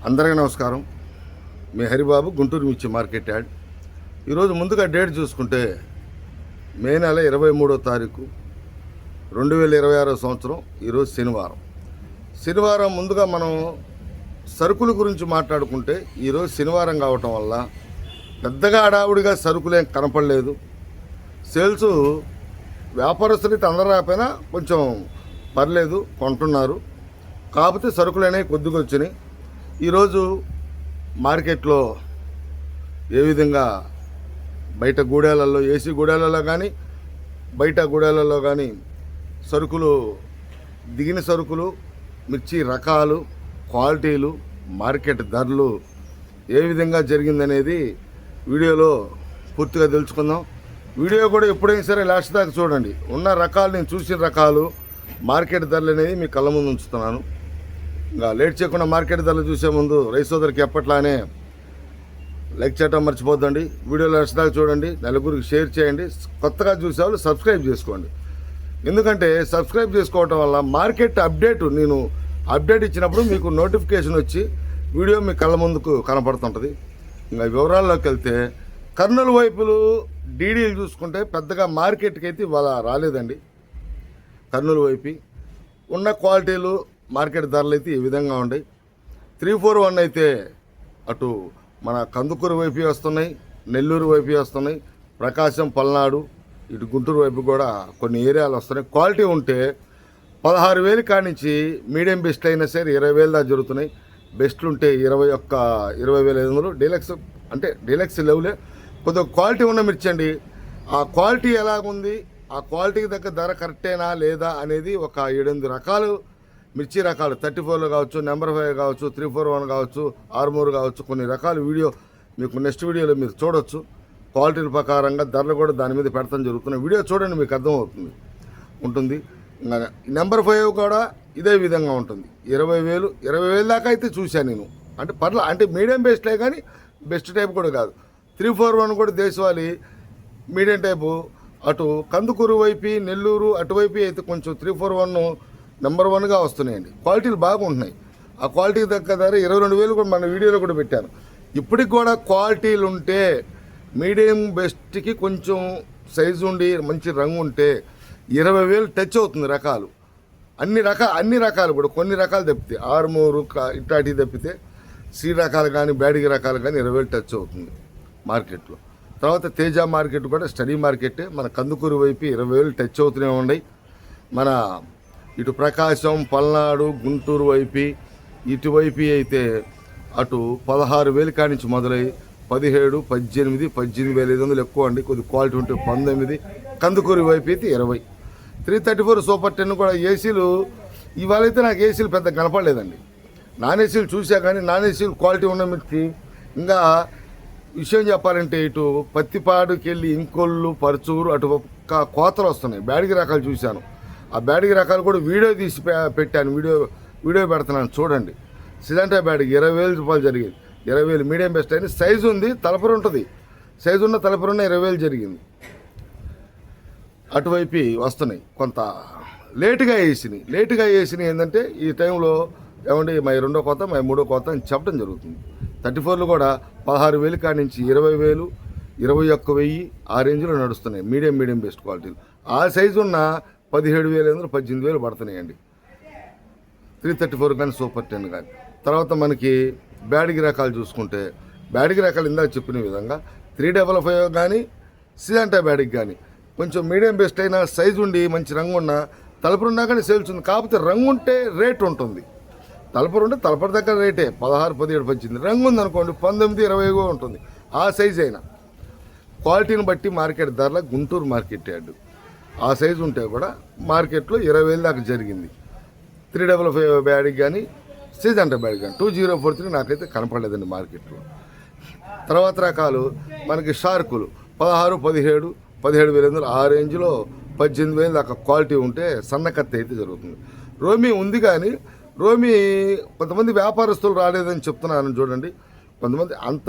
అందరికీ నమస్కారం. మీ హరిబాబు, గుంటూరు మిర్చి మార్కెట్ యాడ్. ఈరోజు ముందుగా డేట్ చూసుకుంటే మే నెల 23వ తారీఖు 2026 సంవత్సరం. ఈరోజు శనివారం ముందుగా మనం సరుకుల గురించి మాట్లాడుకుంటే ఈరోజు శనివారం కావటం వల్ల పెద్దగా హడావుడిగా సరుకులేం కనపడలేదు. సేల్స్ వ్యాపారస్తులైతే అందరూ రాకపోయినా కొంచెం పర్లేదు, కొంటున్నారు. కాకపోతే సరుకులు అనేవి కొద్దిగా వచ్చినాయి. ఈరోజు మార్కెట్లో ఏ విధంగా బయట గూడాలలో, ఏసీ గూడాలలో కానీ బయట గూడాలలో కానీ సరుకులు, దిగిన సరుకులు, మిర్చి రకాలు, క్వాలిటీలు, మార్కెట్ ధరలు ఏ విధంగా జరిగిందనేది వీడియోలో పూర్తిగా తెలుసుకుందాం. వీడియో కూడా ఎప్పుడైనా సరే లాస్ట్ దాకా చూడండి. ఉన్న రకాలు, నేను చూసిన రకాలు, మార్కెట్ ధరలు అనేది మీ కళ్ళ ముందు ఉంచుతున్నాను. ఇంకా లేట్ చేయకుండా మార్కెట్ ధరలు చూసే ముందు రైతు సోదరికి ఎప్పట్లానే లైక్ చేయడం మర్చిపోద్దండి. వీడియోలో లాస్ట్ దాకా చూడండి, నలుగురికి షేర్ చేయండి. కొత్తగా చూసే వాళ్ళు సబ్స్క్రైబ్ చేసుకోండి. ఎందుకంటే సబ్స్క్రైబ్ చేసుకోవటం వల్ల మార్కెట్ నేను అప్డేట్ ఇచ్చినప్పుడు మీకు నోటిఫికేషన్ వచ్చి వీడియో మీ కళ్ళ ముందుకు కనపడుతుంటుంది. ఇంకా వివరాల్లోకి వెళ్తే కర్నూలు వైపులు డీడీలు చూసుకుంటే పెద్దగా మార్కెట్కి అయితే ఇవాళ రాలేదండి. కర్నూలు వైపు ఉన్న క్వాలిటీలు, మార్కెట్ ధరలు అయితే ఈ విధంగా ఉన్నాయి. 341 అయితే అటు మన కందుకూరు వైపు వస్తున్నాయి, నెల్లూరు వైపు వస్తున్నాయి, ప్రకాశం, పల్నాడు, ఇటు గుంటూరు వైపు కూడా కొన్ని ఏరియాలు వస్తున్నాయి. క్వాలిటీ ఉంటే 16,000 కానించి మీడియం బెస్ట్ అయినా సరే 20,000 దాకా జరుగుతున్నాయి. బెస్ట్లు ఉంటే 20,500. డీలక్స్ అంటే డీలక్స్ లెవెలే. కొద్దిగా క్వాలిటీ ఉన్న మిర్చి అండి. ఆ క్వాలిటీ ఎలాగుంది, ఆ క్వాలిటీకి దగ్గర ధర కరెక్టేనా లేదా అనేది ఒక 7-8 రకాలు మిర్చి రకాలు, 34లో కావచ్చు, నెంబర్ 5 కావచ్చు, 341 కావచ్చు, ఆర్మూర్ కావచ్చు, కొన్ని రకాల వీడియో మీకు నెక్స్ట్ వీడియోలో మీరు చూడొచ్చు. క్వాలిటీల ప్రకారంగా ధరలు కూడా దాని మీద పెడతాం జరుగుతున్నాయి. వీడియో చూడండి, మీకు అర్థమవుతుంది ఉంటుంది. నెంబర్ 5 కూడా ఇదే విధంగా ఉంటుంది. 20,000 దాకా అయితే చూశాను నేను. అంటే అంటే మీడియం బెస్ట్లే కానీ బెస్ట్ టైప్ కూడా కాదు. 341 కూడా దేశవాళీ మీడియం టైపు. అటు కందుకూరు వైపు, నెల్లూరు అటువైపు అయితే కొంచెం 341 నెంబర్ 1గా వస్తున్నాయండి. క్వాలిటీలు బాగుంటున్నాయి. ఆ క్వాలిటీకి తగ్గ ధర 22,000 కూడా మన వీడియోలో కూడా పెట్టాను. ఇప్పటికి కూడా క్వాలిటీలు ఉంటే మీడియం బెస్ట్కి కొంచెం సైజు ఉండి మంచి రంగు ఉంటే 20,000 టచ్ అవుతుంది రకాలు. అన్ని రకాలు కూడా, కొన్ని రకాలు తప్పితే ఆర్మూరు ఇట్లాంటివి తప్పితే సి రకాలు కానీ బ్యాడిగి రకాలు కానీ 20,000 టచ్ అవుతుంది మార్కెట్లో. తర్వాత తేజ మార్కెట్ కూడా స్టడీ మార్కెట్. మన కందుకూరు వైపు 20,000 టచ్ అవుతూనే ఉన్నాయి. మన ఇటు ప్రకాశం, పల్నాడు, గుంటూరు వైపు, ఇటువైపు అయితే అటు 16,000 కానించి మొదలై 17, 18, 18,500 ఎక్కువ అండి. కొద్ది క్వాలిటీ ఉంటే 19. కందుకూరు వైపు అయితే 20. 334 సూపర్ 10 కూడా ఏసీలు ఇవాళ అయితే నాకు ఏసీలు పెద్ద కనపడలేదండి. నాన్ ఏసీలు చూసా కానీ నాన్ ఏసీలు క్వాలిటీ ఉన్న మిర్చి. ఇంకా విషయం చెప్పాలంటే ఇటు పత్తిపాడుకి వెళ్ళి ఇంకొల్లు, పరచూరు అటు కోతలు వస్తున్నాయి. బ్యాడిగి రకాలు చూశాను. ఆ బ్యాడిగి రకాలు కూడా వీడియో తీసి పెట్టాను. వీడియో పెడుతున్నాను చూడండి. సిజంటా బ్యాడిగి 20,000 రూపాయలు జరిగింది. 20,000 మీడియం బెస్ట్ అయిన సైజు ఉంది, తలపరు ఉంటుంది. సైజు ఉన్న తలపరు ఉన్న 20,000 జరిగింది. అటువైపు వస్తున్నాయి. కొంత లేటుగా వేసినాయి. ఏంటంటే ఈ టైంలో ఏమండి మా 2వ కోత, మా 3వ కోత అని చెప్పడం జరుగుతుంది. 34లో కూడా 16,000 కానించి 20,000, 21,000 ఆ రేంజ్లో నడుస్తున్నాయి మీడియం బెస్ట్ క్వాలిటీలు. ఆ సైజు ఉన్న 17,500, 18,000 పడుతున్నాయండి. 334 కానీ సూపర్ 10 కానీ. తర్వాత మనకి బ్యాడిగి రకాలు చూసుకుంటే బ్యాడిగి రకాలు ఇందాక చెప్పిన విధంగా 355 కానీ సిజంటా బ్యాడిగి కానీ కొంచెం మీడియం బెస్ట్ అయినా సైజు ఉండి మంచి రంగు ఉన్న తలపరు ఉన్నా కానీ సేల్స్ ఉంది. కాకపోతే రంగు ఉంటే రేట్ ఉంటుంది. తలపరు ఉంటే తలపరు దగ్గర రేటే 16, 17, 18. రంగు ఉందనుకోండి 19, 20 ఉంటుంది. ఆ సైజు అయినా క్వాలిటీని బట్టి మార్కెట్ ధరల గుంటూరు మార్కెట్ యార్డు ఆ సైజు ఉంటే కూడా మార్కెట్లో 20,000 దాకా జరిగింది. 355 బ్యాడికి కానీ సిజంటా బ్యాడికి కానీ 2043 నాకైతే కనపడలేదండి మార్కెట్లో. తర్వాత రకాలు మనకి షార్కులు 16, 17, 17,500 ఆ రేంజ్లో 18,000 దాకా క్వాలిటీ ఉంటే సన్నకత్తి అయితే జరుగుతుంది. రోమీ ఉంది కానీ రోమీ కొంతమంది వ్యాపారస్తులు రాలేదని చెప్తున్నాను చూడండి. కొంతమంది అంత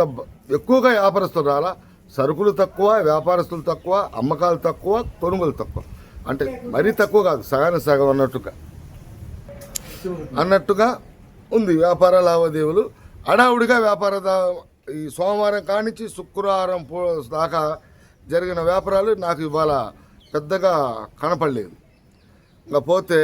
ఎక్కువగా వ్యాపారస్తులు రాలా. సరుకులు తక్కువ, వ్యాపారస్తులు తక్కువ, అమ్మకాలు తక్కువ, కొనుగోలు తక్కువ. అంటే మరీ తక్కువ కాదు, సగానికి సగం అన్నట్టుగా ఉంది వ్యాపార లావాదేవీలు. హడావుడిగా ఈ సోమవారం కానించి శుక్రవారం దాకా జరిగిన వ్యాపారాలు నాకు ఇవాళ పెద్దగా కనపడలేదు. ఇంకా పోతే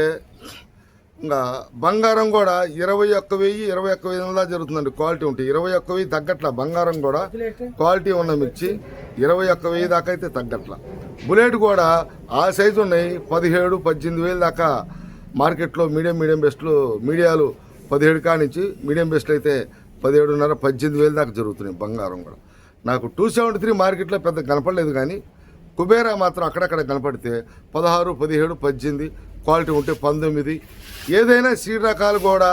ఇంకా బంగారం కూడా 21,000 21,500 జరుగుతుందండి. క్వాలిటీ ఉంటే 21,000 తగ్గట్ల. బంగారం కూడా క్వాలిటీ ఉన్న మిర్చి 21,000 దాకా అయితే తగ్గట్ల. బుల్లెట్ కూడా ఆ సైజు ఉన్నాయి 17,000 18,000 దాకా మార్కెట్లో మీడియం బెస్ట్లు మీడియాలు 17 కానించి మీడియం బెస్ట్లు అయితే 17,500 18,000 దాకా జరుగుతున్నాయి. బంగారం కూడా నాకు 273 మార్కెట్లో పెద్ద కనపడలేదు, కానీ కుబేరా మాత్రం అక్కడక్కడ కనపడితే 16 17 18 క్వాలిటీ ఉంటే 19. ఏదైనా సీడ్ రకాలు కూడా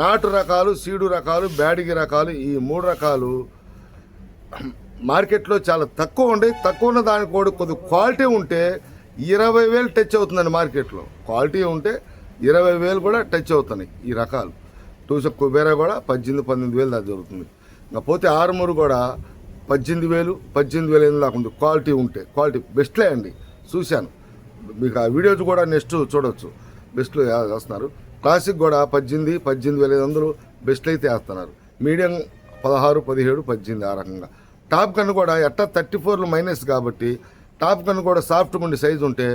నాటు రకాలు సీడు రకాలు బ్యాడిగి రకాలు ఈ 3 రకాలు మార్కెట్లో చాలా తక్కువ ఉండే. తక్కువ ఉన్న దానికి కూడా కొద్ది క్వాలిటీ ఉంటే 20,000 టచ్ అవుతుందండి. మార్కెట్లో క్వాలిటీ ఉంటే 20,000 కూడా టచ్ అవుతున్నాయి ఈ రకాలు. కుబేరా కూడా 18,000 దాకా జరుగుతుంది. ఇంకా పోతే ఆరుమూరు కూడా 18,000 దాకా ఉంది క్వాలిటీ ఉంటే. క్వాలిటీ బెస్ట్లే అండి, చూశాను. మీకు ఆ వీడియోస్ కూడా నెక్స్ట్ చూడొచ్చు. బెస్ట్లు వేస్తున్నారు. క్లాసిక్ కూడా 18,500 బెస్ట్లు అయితే వేస్తున్నారు. మీడియం 16 17 18 ఆ రకంగా. టాప్ గన్ కూడా ఎట్టా 34 మైనస్ కాబట్టి టాప్ గన్ కూడా సాఫ్ట్గా ఉండే సైజు ఉంటే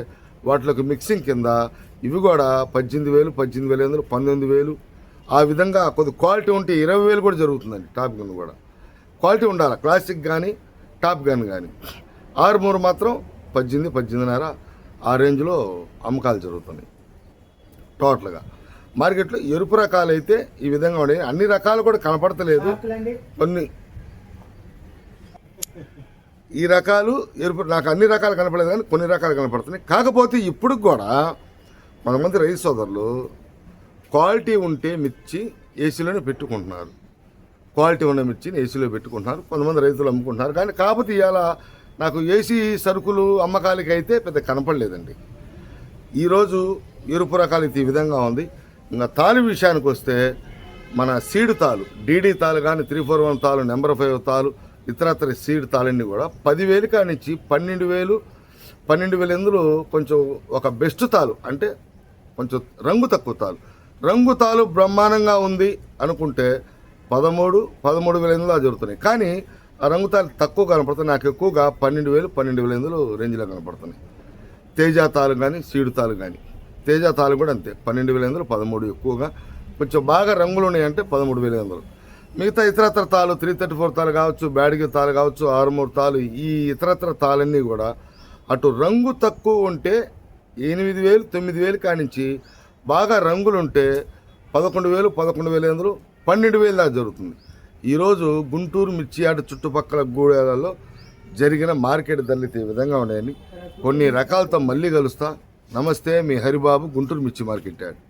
వాటిలోకి మిక్సింగ్ కింద ఇవి కూడా 18,000 18,500 19,000 ఆ విధంగా కొద్ది క్వాలిటీ ఉంటే 20,000 కూడా జరుగుతుందండి. టాప్ గన్ కూడా క్వాలిటీ ఉండాలి. క్లాసిక్ కానీ టాప్ గన్ కానీ. ఆరుమూరు మాత్రం 18 18,500 ఆ రేంజ్లో అమ్మకాలు జరుగుతున్నాయి. టోటల్గా మార్కెట్లో ఎరుపు రకాలు అయితే ఈ విధంగా ఉన్నాయి. అన్ని రకాలు కూడా కనపడతలేదు. కొన్ని ఈ రకాలు ఎరుపు నాకు అన్ని రకాలు కనపడలేదు, కానీ కొన్ని రకాలు కనపడుతున్నాయి. కాకపోతే ఇప్పుడు కూడా కొంతమంది రైతు సోదరులు క్వాలిటీ ఉంటే మిర్చి ఏసీలోనే పెట్టుకుంటున్నారు. క్వాలిటీ ఉన్న మిర్చిని ఏసీలో పెట్టుకుంటున్నారు. కొంతమంది రైతులు అమ్ముకుంటున్నారు. కానీ కాకపోతే ఇవాళ నాకు ఏసీ సరుకులు అమ్మకాలకి అయితే పెద్ద కనపడలేదండి. ఈరోజు ఎరుపు రకాలు ఈ విధంగా ఉంది. ఇంకా తాలు విషయానికి వస్తే మన సీడ్ తాలు డీడీ తాలు కానీ 341 తాలు నెంబర్ 5 తాలు ఇతరత్ర సీడ్ తాలన్నీ కూడా 10,000 కానించి 12,000 ఎందులో కొంచెం ఒక బెస్ట్ తాలు అంటే కొంచెం రంగు తక్కువ తాలు. రంగు తాలు బ్రహ్మాండంగా ఉంది అనుకుంటే 13,000 జరుగుతున్నాయి. కానీ ఆ రంగు తాలు తక్కువ కనపడుతున్నాయి. నాకు ఎక్కువగా 12,000 రేంజ్లో కనపడుతున్నాయి. తేజ తాలు కానీ సీడు తాలు కానీ. తేజ తాలు కూడా అంతే 12,000 13 ఎక్కువగా. కొంచెం బాగా రంగులు ఉన్నాయంటే 13,000. మిగతా ఇతరత్ర తాలు 334 తాలు కావచ్చు, బ్యాడిగి తాలు కావచ్చు, ఆరుమూరు తాలు ఈ ఇతరత్ర తాలన్నీ కూడా అటు రంగు తక్కువ ఉంటే 8,000 9,000 కానించి బాగా రంగులుంటే 11,000 11,500 12,000 దాకా జరుగుతుంది. ఈరోజు గుంటూరు మిర్చి యార్డ్ చుట్టుపక్కల గూడెలలో జరిగిన మార్కెట్ ధరలు ఈ విధంగా ఉన్నాయని కొన్ని రకాలతో మళ్ళీ కలుస్తా. నమస్తే, మీ హరిబాబు, గుంటూరు మిర్చి మార్కెట్ యార్డ్.